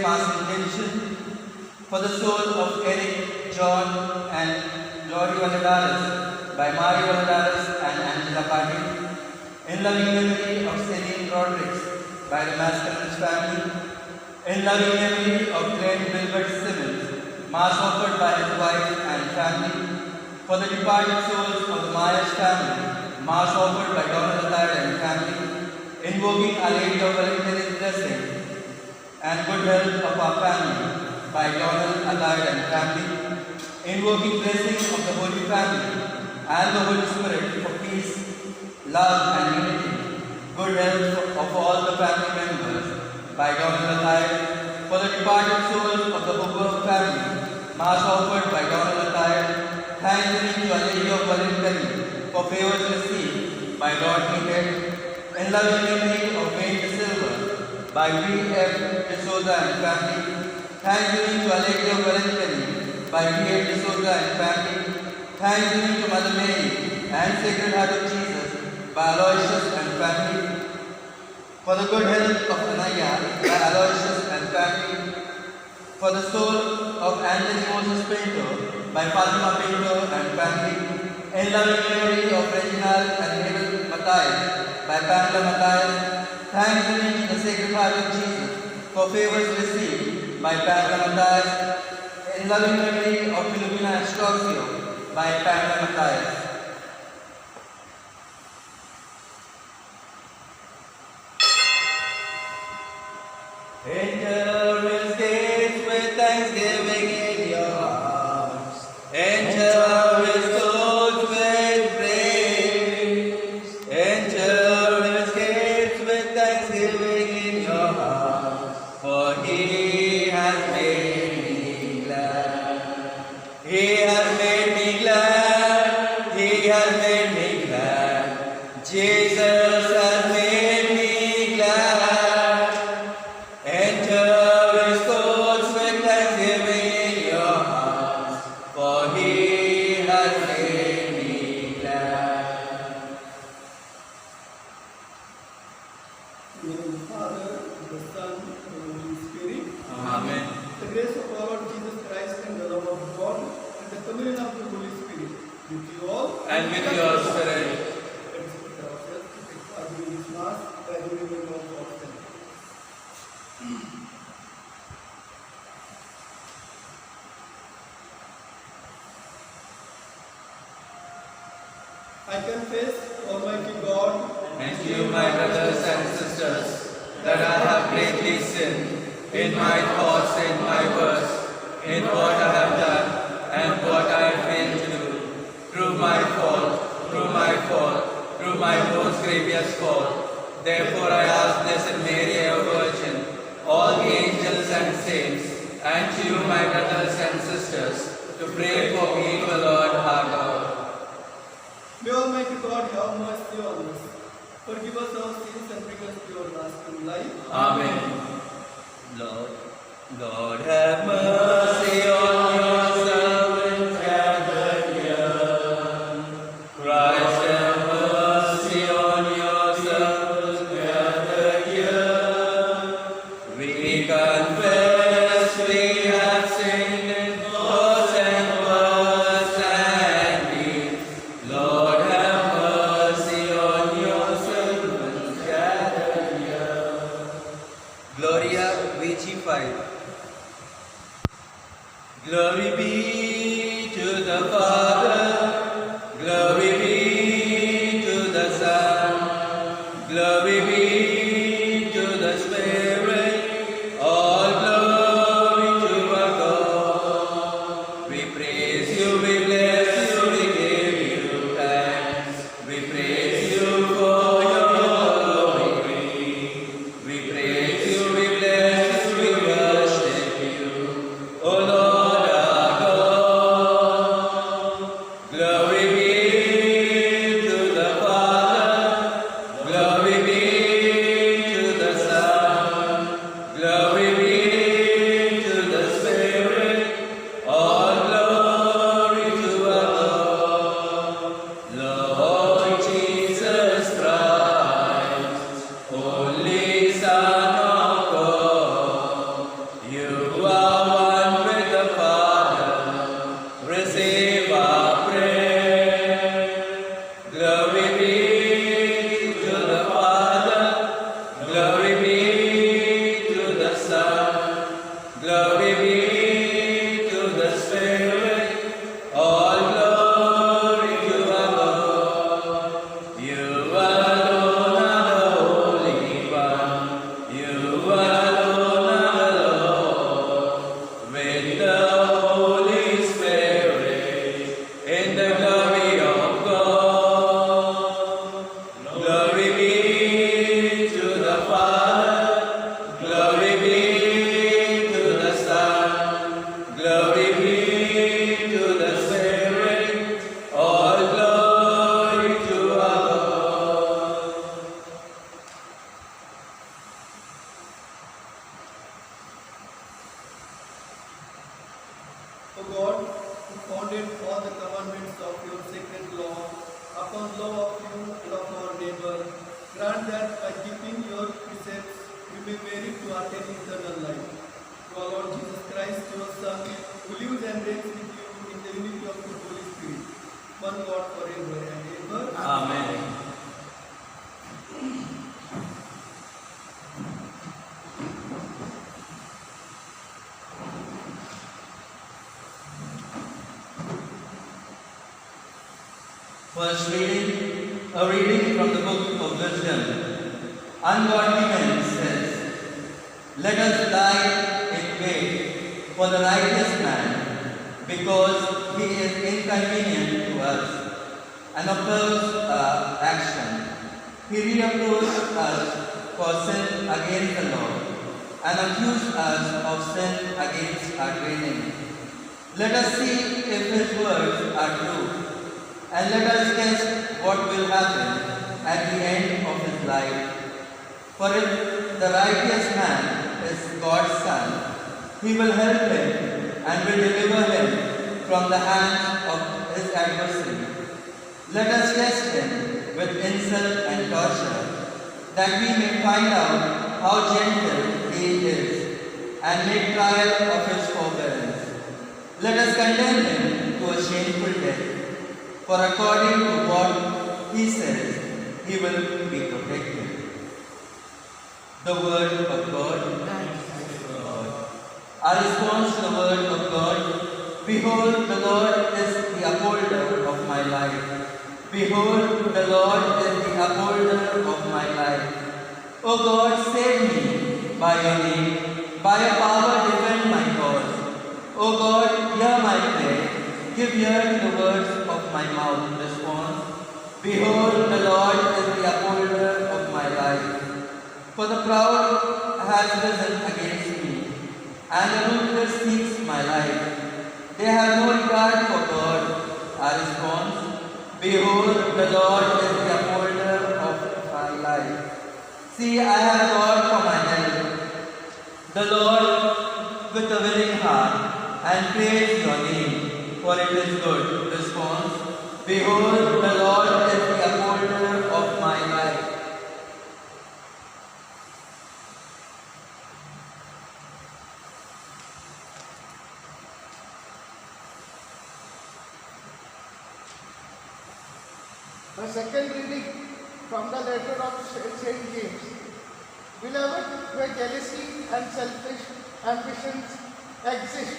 mass intention for the soul of Eric, John, and Lori Valadares by Mari Valadares and Angela Patil. In loving memory of Celine Rodriguez by the Mascarenes family. In loving memory of Glenn Wilbert Simmons, mass offered by his wife and family. For the departed souls of the Myers family, mass offered by Donald Attard and family. Invoking Our Lady of Valentine's blessing and good health of our family by Donald Attard and family. Invoking blessing of the Holy Family and the Holy Spirit for peace, love and unity. Good health of all the family members by Donald Attard. For the departed souls of the Hooper family, mass offered by Donald Attard. Thanks to Our Lady of Valentine for favors received by Lord Head. In loving memory of Wayne De Silva by V.F. De Souza and family. Thanksgiving to Our Lady of Valentine by V.F. De Souza and family. Thanksgiving to Mother Mary and Sacred Heart of Jesus by Aloysius and family. For the good health of Anaya by Aloysius and family. For the soul of Anthony Moses Pinto by Fatima Pinto and family. In loving memory of Reginald and Abel Matthias by Pamela Matthias. Thanksgiving to the Sacred Heart of Jesus for favors received by Pamela Matthias. In loving memory of Philomena Astroxio by Pamela Matthias. Enter his gates with thanksgiving in your hearts. Enter his courts with praise. Enter his gates with thanksgiving in your hearts. For he has made me glad. He has made me glad. He has made me glad. Jesus has made me glad. Enter his courts with thanksgiving in your hearts, for he has made me glad. In the name of the Father, the Son, and the Holy Spirit. Amen. The grace of our Lord Jesus Christ and the love of God and the communion of the Holy Spirit with you all. And with your spirit. Let us prepare ourselves to take part in this Mass by the remembering of God's Son. I confess, Almighty God, And you, my brothers and sisters, that I have greatly sinned in my thoughts, in my words, in what I have done and what I failed to do, through my fault, through my most grievous fault. Therefore I ask Blessed Mary, our Virgin, all the angels and saints, and to you, my brothers and sisters, to pray for me, O Lord our God. may Almighty God have mercy on us, forgive us our sins and bring us to everlasting life. Amen. Lord, have mercy on your servant gathered here. Christ, have mercy on your servant gathered here. We confess we have sinned in thoughts and words and deeds. Lord, have mercy on your servant gathered here. Gloria Vici 5. Glory be to the Father, glory be to the Son, glory be to the Spirit, all glory to our God. We praise you, we bless you, we give you thanks. We praise you for your glory. We praise you, we bless you, we worship you, O Lord our God. Glory be to the Spirit, all glory to our Lord. You alone are the Holy One, you alone are the Lord. With the Holy Spirit, in the glory of God. Glory be to the Father, glory be to the Son, glory be to the Spirit, all glory to our Lord. O God, who founded all the commandments of your sacred law upon love of you and of our neighbor, grant that by keeping your precepts we may merit to attain eternal life. Through our Lord Jesus Christ, your Son, who lives and reigns with you in the unity of the Holy Spirit, one God forever and ever. Amen. First reading, a reading from the book of wisdom. Ungodly men says, let us lie in wait for the righteous man, because he is inconvenient to us, and oppose our action. He reproaches us for sin against the law, and accuses us of sin against our training. Let us see if his words are true, and let us guess what will happen at the end of his life. For if the righteous man is God's son, he will help him and will deliver him from the hands of his adversary. Let us test him with insult and torture, that we may find out how gentle he is, and make trial of his forbearance. Let us condemn him to a shameful death, for according to what he says, he will be protected. The word of God. Our response to the word of God: behold, the Lord is the upholder of my life. Behold, the Lord is the upholder of my life. O God, save me by your name. By your power, defend my cause. O God, hear my prayer. Give ear to the words of my mouth. Response: behold, the Lord is the upholder of my life. For the proud has risen against me, and the ruthless seeks my life. They have no regard for God. Our response: behold, the Lord is the upholder of my life. See, I have God for my help. The Lord with a willing heart, and praise your name, for it is good. Response: behold, the Lord is the upholder of my life. The second reading from the letter of St. James. Beloved, where jealousy and selfish ambitions exist,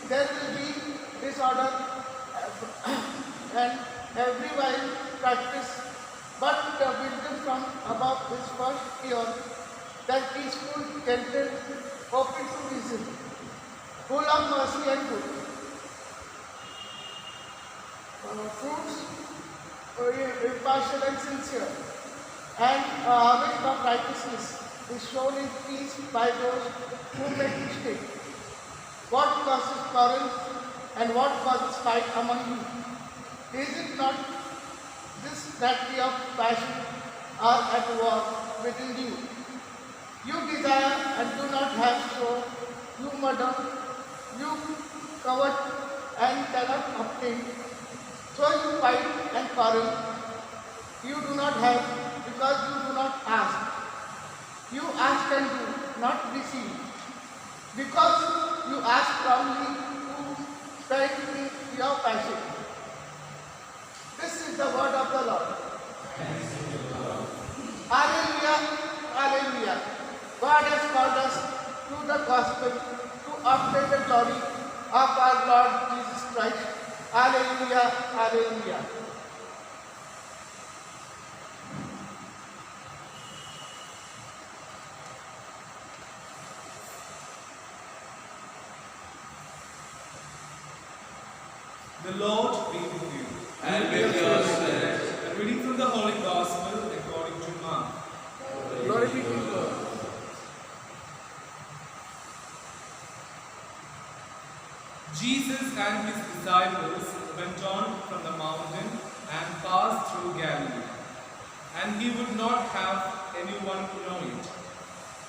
there will be disorder and every vile practice. But the wisdom from above is first pure, then peaceful, gentle, open to reason, full of mercy and good. Fruits impartial and sincere, and a harvest of righteousness is shown in peace by those who make mistake. What causes quarrels and what causes fight among you? Is it not this that the of passion are at war within you? You desire and do not have, so you murder, you covet and cannot obtain. So you fight and quarrel. You do not have because you do not ask. You ask and do not receive, because you ask wrongly to spend in your passion. This is the word of the Lord. Hallelujah, hallelujah. God has called us to the gospel to obtain the glory of our Lord Jesus Christ. Alleluia, alleluia. The Lord be with you. And with your spirit. A reading from the Holy Gospel according to Mark. Glory be to God. Jesus and his disciples went on from the mountain and passed through Galilee. And he would not have anyone to know it.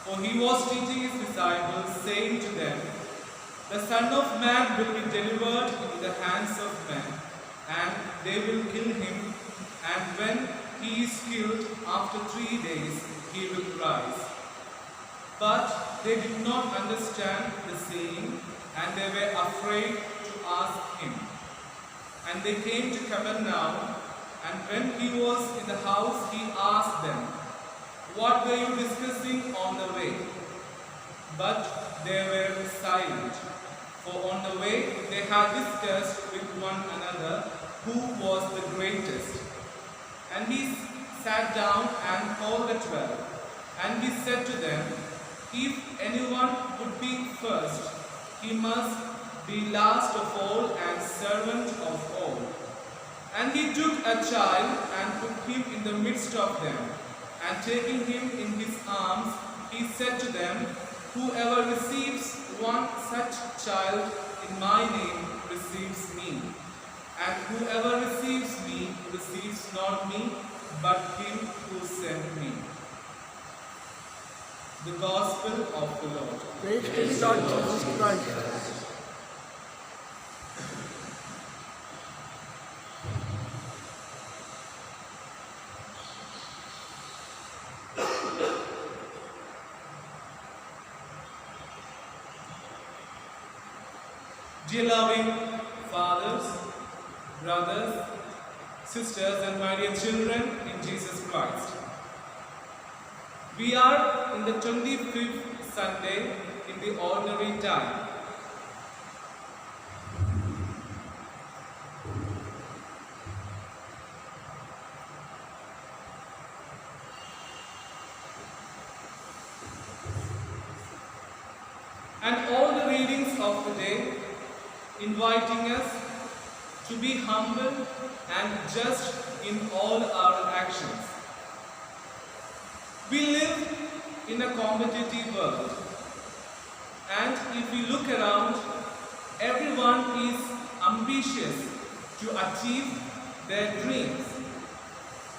For he was teaching his disciples, saying to them, "The Son of Man will be delivered into the hands of men, and they will kill him, and when he is killed, after 3 days he will rise." But they did not understand the saying, and they were afraid to ask him. And they came to Capernaum, and when he was in the house, he asked them, "What were you discussing on the way?" But they were silent, for on the way they had discussed with one another who was the greatest. And he sat down and called the 12, and he said to them, "If anyone would be first, he must be last of all and servant of all." And he took a child and put him in the midst of them, and taking him in his arms, he said to them, "Whoever receives one such child in my name receives me, and whoever receives me receives not me, but him who sent me." The Gospel of the Lord. Praise to the Lord Jesus Christ. Dear loving fathers, brothers, sisters, and my dear children in Jesus Christ, we are in the 25th Sunday in the ordinary time. And all the readings of the day inviting us to be humble and just in all our actions. We live in a competitive world, and if we look around, everyone is ambitious to achieve their dreams.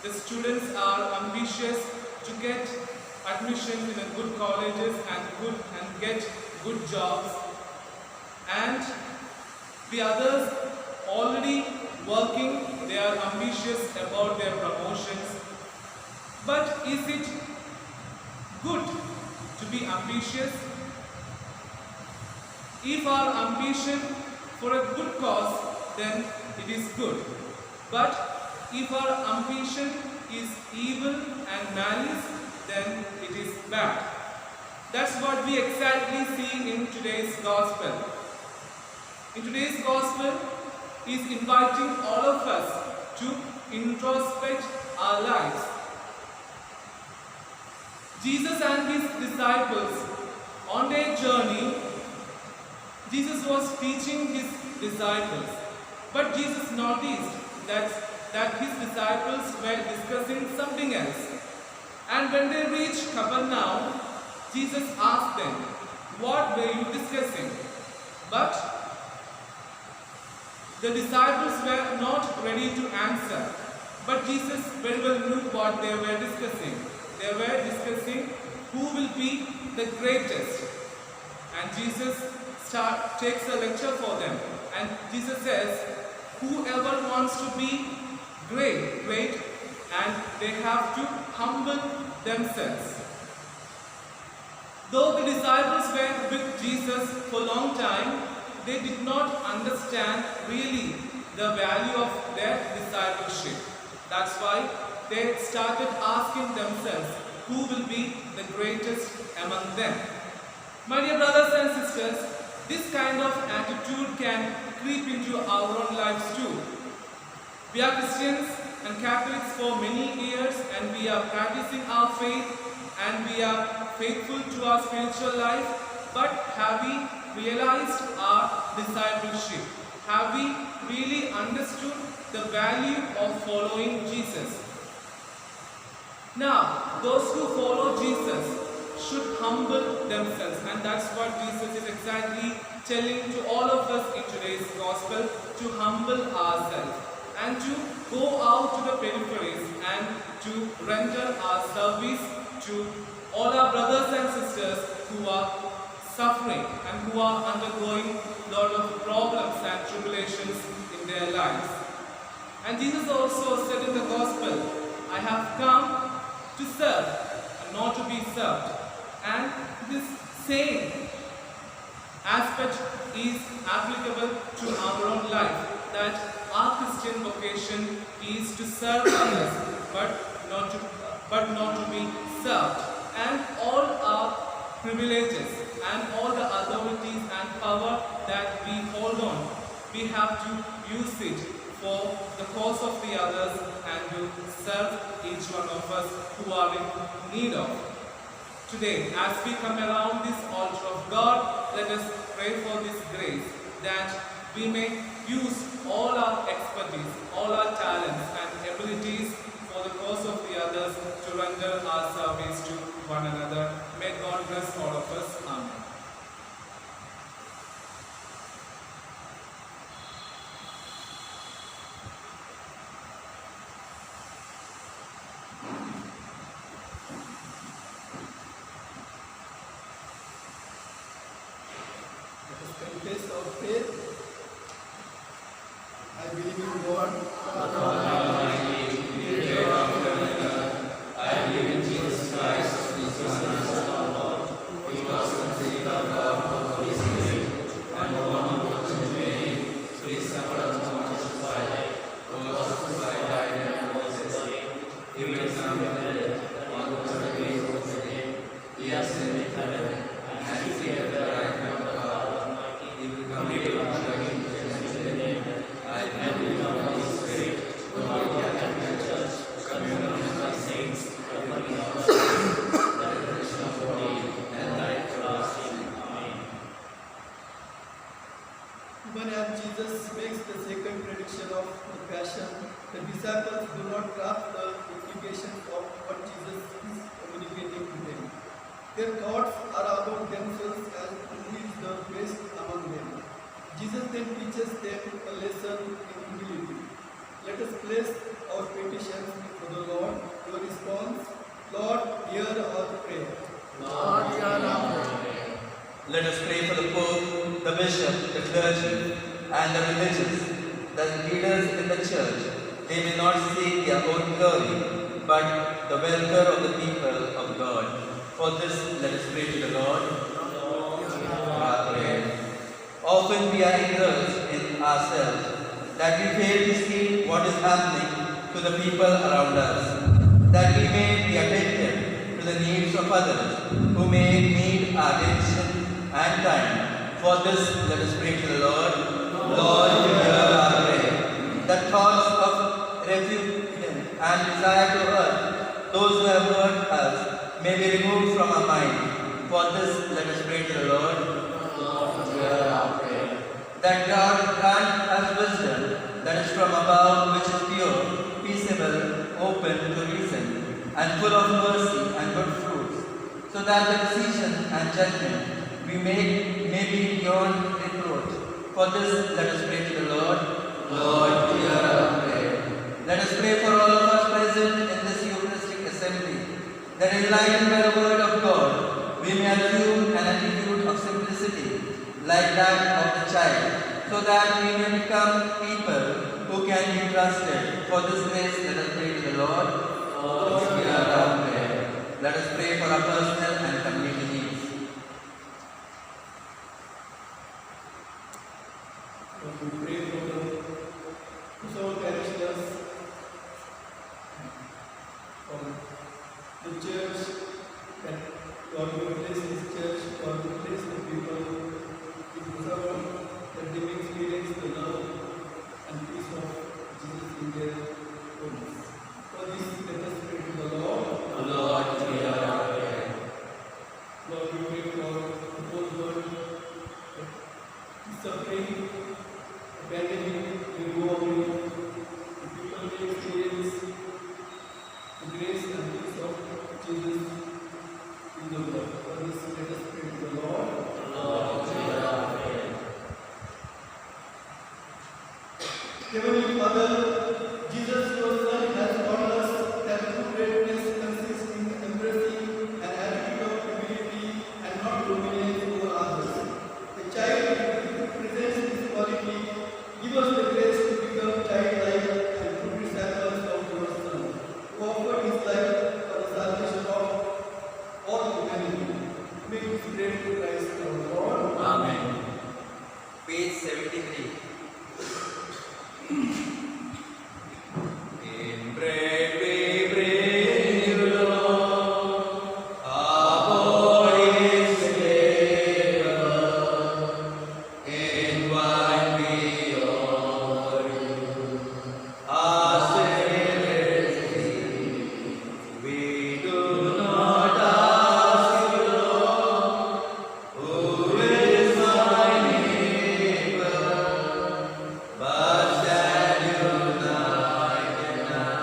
The students are ambitious to get admission in a good colleges and get good jobs, and the others already working, they are ambitious about their promotions. But is it good to be ambitious? If our ambition for a good cause, then it is good. But if our ambition is evil and malice, then it is bad. That's what we exactly see in today's gospel. In today's gospel is inviting all of us to introspect our lives. Jesus and his disciples on their journey, Jesus was teaching his disciples, but Jesus noticed that his disciples were discussing something else. And when they reached Capernaum, Jesus asked them, "What were you discussing?" But the disciples were not ready to answer. But Jesus very well knew what they were discussing. They were discussing who will be the greatest. And Jesus takes a lecture for them. And Jesus says, whoever wants to be great, and they have to humble themselves. Though the disciples were with Jesus for a long time, they did not understand really the value of their discipleship. That's why they started asking themselves, who will be the greatest among them? My dear brothers and sisters, this kind of attitude can creep into our own lives too. We are Christians and Catholics for many years, and we are practicing our faith and we are faithful to our spiritual life. But have we realized our discipleship? Have we really understood the value of following Jesus? Now, those who follow Jesus should humble themselves, and that's what Jesus is exactly telling to all of us in today's gospel, to humble ourselves and to go out to the peripheries and to render our service to all our brothers and sisters who are suffering and who are undergoing a lot of problems and tribulations in their lives. And Jesus also said in the gospel, I have come to serve and not to be served. And this same aspect is applicable to our own life, that our Christian vocation is to serve others, but not to be served. And all our privileges and all the authorities and power that we hold on, we have to use it for the cause of the others and to serve each one of us who are in need of. Today, as we come around this altar of God, let us pray for this grace, that we may use all our expertise, all our talents and abilities for the cause of the others, to render our service to one another. May God bless all of us. Amen. Let us confess our faith. I believe in God. Even as Jesus makes the second prediction of the Passion, the disciples do not grasp the implications of what Jesus is communicating to them. Their thoughts are about themselves and who is the best among them. Jesus then teaches them a lesson in humility. Let us place our petitions before the Lord. Your response, Lord, hear our prayer. Lord, hear our prayer. Let us pray for the Pope, the Bishop, the clergy, and the religious, the leaders in the Church. They may not seek their own glory, but the welfare of the people of God. For this, let us pray to the Lord. Our prayer. Often we are engrossed in ourselves, that we fail to see what is happening to the people around us, that we may be attentive to the needs of others who may need our attention and time. For this, let us pray to the Lord. Lord, hear our prayer. The thoughts of refuge and desire to hurt those who have hurt us may be removed from our mind. For this, let us pray to the Lord. Lord, hear our prayer. That God grant us wisdom that is from above, which is pure, peaceable, open to reason, and full of mercy and good fruits, so that the decision and judgment we make may be beyond reproach. For this, let us pray to the Lord. Lord, hear our prayer. Let us pray for all of us present in this Eucharistic assembly, that enlightened by the word of God, we may assume an attitude of simplicity, like that of the child, so that we may become people who can be trusted. For this grace, let us pray to the Lord. Lord, hear our prayer. Let us pray for our personal and community needs. We pray for the soul parishioners, for the church, that God will bless this church, God will bless the people in Heavenly Father, Jesus, your Son, has taught us that true greatness consists in embracing an attitude of humility and not dominance over others. A child presents this quality. Give us the grace to become childlike and true disciples of your Son, who offered his life for the salvation of all humanity. Make this great to Christ our Lord. Amen. Page 73. In bread we breathe, Lord, our bodies flavor. In wine we offer you our spirit. We do not ask you, Lord, who is my neighbor, but stand united now,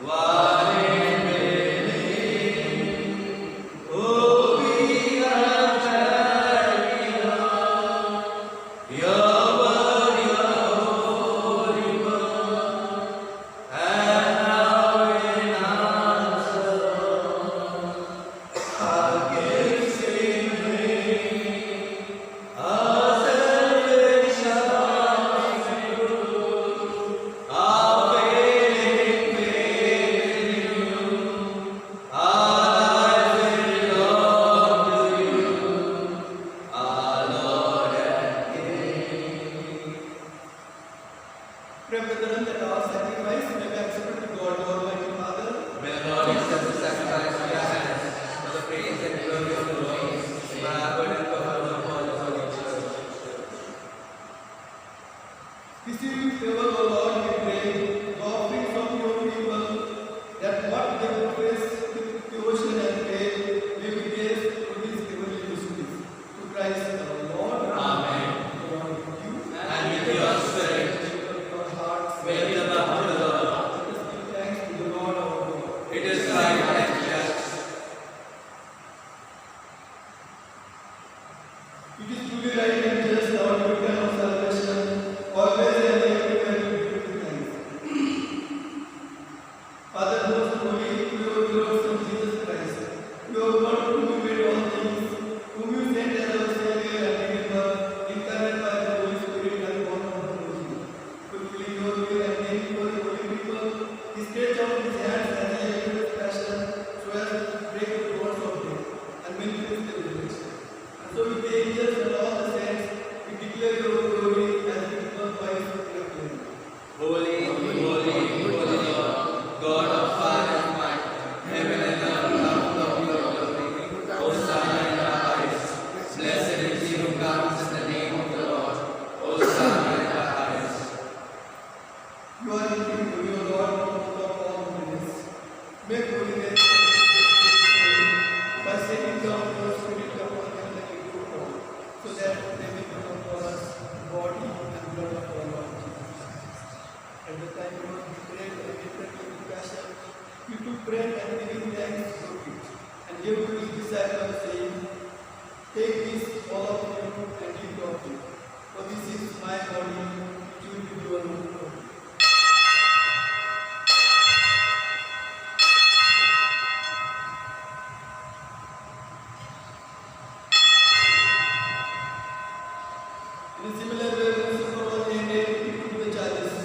one in belief. Oh, we have heard, Lord, your word, your holy word, and now in answer, our gifts in vain, our salvation is true, our faith in you, our life belongs to you, our Lord and King. Pray, brethren, that our sacrifice may be accepted to God, our Almighty Father. May the Lord accept the sacrifice of your hands for the praise and glory of the Lord, for our good and for the whole of Holy Church. Receive favor, O Lord, we pray, the offerings of your people, that what they profess with devotion and faith may be raised to these heavenly mysteries. To Christ our Lord. Amen. Along with you. And with your spirit, Your hearts. may the love of the Lord. Let us give thanks to the Lord our God. It is right and just. It is truly right and just, our duty and our salvation, always and everywhere to give you thanks. Father, most holy, pure, Lord, Son Jesus Christ, your God whom you made all things, whom you sent as our Savior and Redeemer, incarnate by the Holy Spirit and born of the Virgin, fulfilling your will and making for the holy people, he stretched out his hands as he entered his passion, so as to break the bonds of death and manifest the resurrection. And so with the angels and all the saints, we declare your glory as we glorify you in acclaim. Holy, holy, holy Lord, God of fire and might, heaven and earth are full of your glory. Hosanna in the highest. Blessed is he who comes in the name of the Lord. Hosanna in the highest. You are indeed holy, O Lord, full of all holiness. Make holiness by sending down your Spirit upon them like a dew fall, so that they may become for us body and blood of our Lord Jesus Christ. At the time you were betrayed and entered into passion, you took bread and giving thanks broke it, and gave to his disciples, saying, Take this, all of you, and eat of it, for this is my body, which will be given for you. In a similar way, when supper was ended, he took the chalice.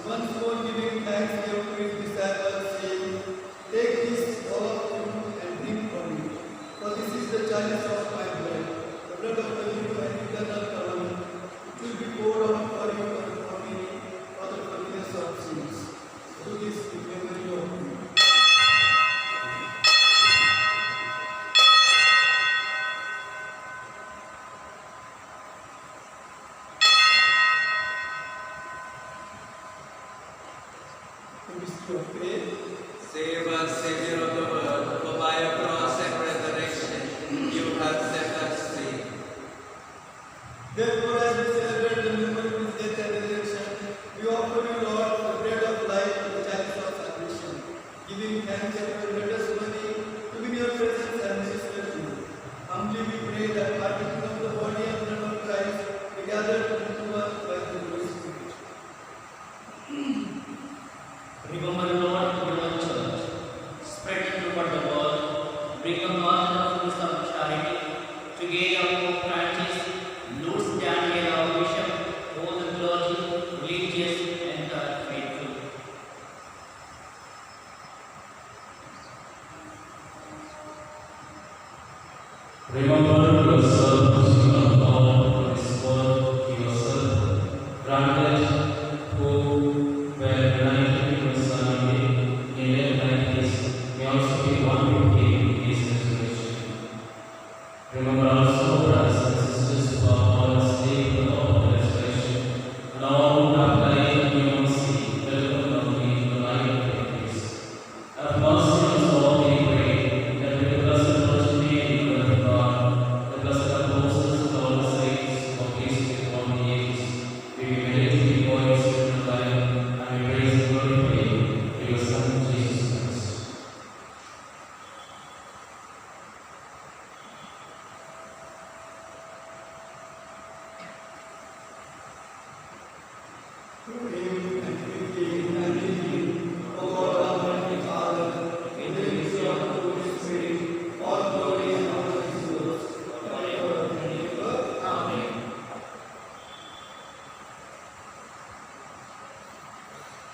Once more giving thanks, he gave to his disciples, saying, Take this, all of you, and drink from it. For this is the chalice of my blood, the blood of the new and eternal covenant, which will be poured out for you for the forgiveness of sins. Do this in memory of me. The mystery of faith. Save us, Savior of the world, for by your cross and resurrection you have set us free. Therefore, as we celebrate the memory of his death and resurrection, we offer you, Lord, the bread of life and the chalice of salvation. Giving thanks that you will let us worthy to be in your presence and minister to you. Humbly we pray that partaking of the body and blood of Christ, we gather to us by the Holy Spirit. Through him and with him and in him, O God Almighty Father, in the unity of the Holy Spirit, all glory and honor is yours, forever and ever. Amen.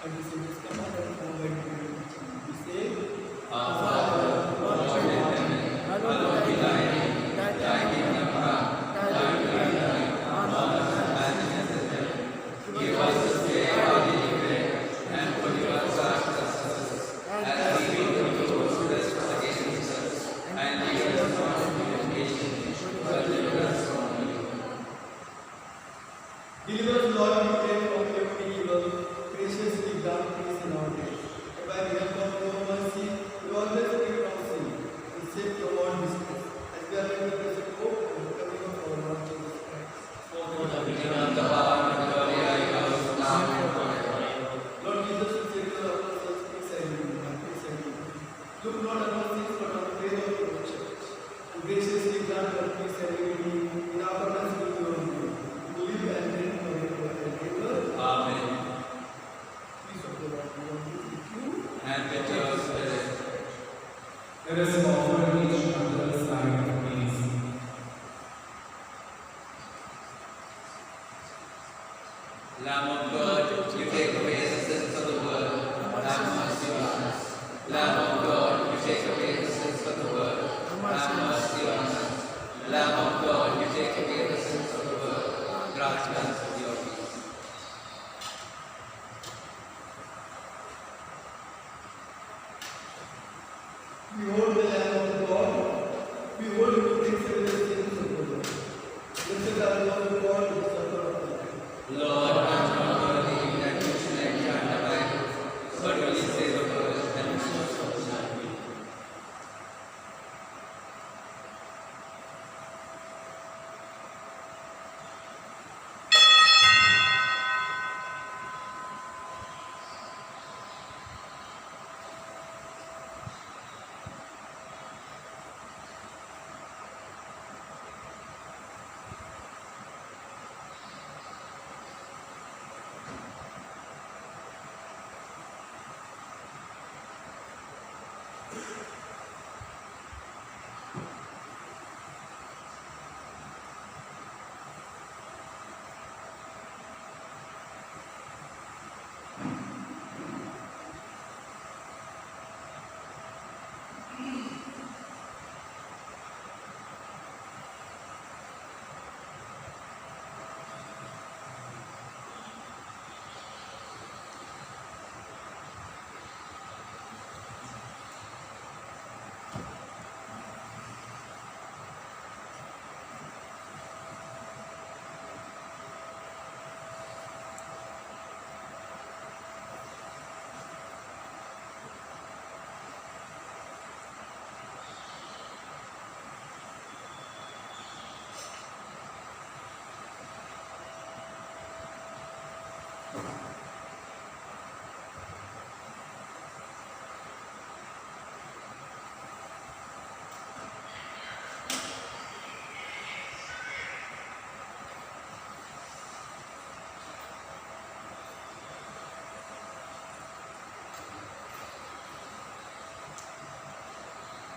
And we say this command and forward we say, Our Father, who art in heaven, hallowed be thy name. Thy kingdom come, thy will be done, on earth as it is in heaven. Give us this day our daily bread, and forgive us our trespasses, as we forgive those who trespass against us. And lead us not into temptation, but deliver us from evil. deliver us, Lord, we pray from every evil, graciously grant peace in our days. And by the help of your mercy, we always free from sin, and safe from all distress, as we are living with the hope and the coming of our Lord Jesus Christ. For the beginning of the power and the glory are yours, now and forever. Lord Jesus, who saved our souls, peace I give you, and peace I give you. Look not on our sins, but on the faith of your church, and graciously grant our peace and unity in accordance with your will, who live and reign forever and ever. Amen. Peace of the Lord be with you. And with your spirit. Let us offer each other a sign of peace. Lamb of God, you take away the sins of the world. Have mercy on us. Lamb of God, you take away the sins of the world. Have mercy on us. Lamb of God, you take away the sins of the world. Grant us your peace. Behold the Lamb of God. Behold who takes away the sins of the world. Blessed are the Lord God who suffer of the Lamb. Lord, I am not worthy that you should enter the Bible, but only say the word and it shall be.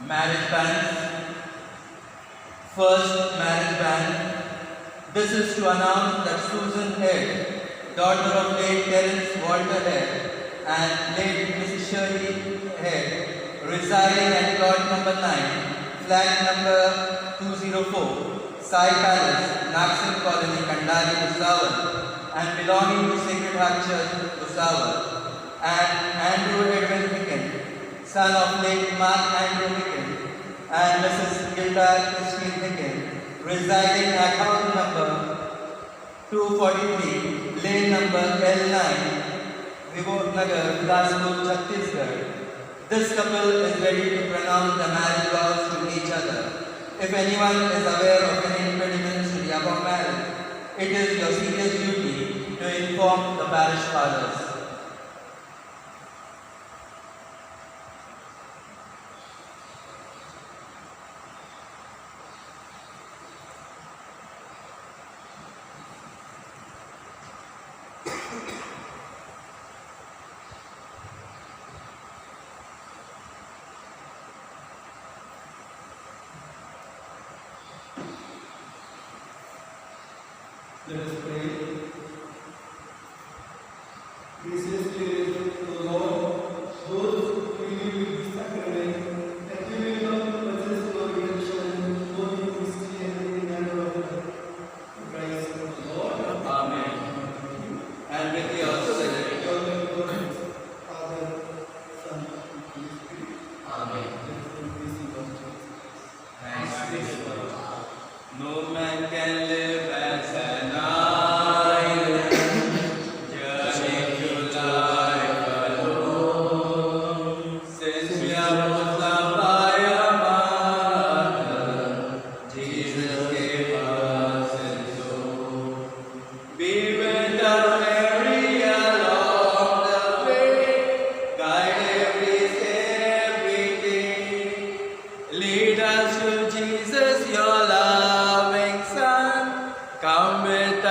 Marriage banns. First marriage ban. This is to announce that Susan Head, daughter of late Terence Walter Head and late Mrs. Shirley Head, residing at plot number 9, flat number 204, Sai Palace, Naxon Colony, Kandari, Bhusawal, and belonging to Sacred Heart Church, Bhusawal, and Andrew Edwin Hicken, son of late Mark Andrew Hicken, and Mrs. Gilda Christine Hicken, residing at house number 243, lane number L9, Vibhor Nagar, Bilaspur, Chhattisgarh. This couple is ready to pronounce the marriage vows to each other. If anyone is aware of any impediments to the above marriage, it is your serious duty to inform the parish fathers. Let us pray. Graciously raise the Lord those who live with this sacrament, that we will not possess your redemption, both in mystery and in another. Christ the Lord. Amen. And with your spirit. Father, Son, and Holy Spirit. Amen. Receive us. Thanks be to God. No man can live as an island, journey to life alone. Since we are both loved by a mother, Jesus gave us his soul. Be with us, Mary, along the way. Guide every step we take. Lead us to Jesus, your loving Son. Come with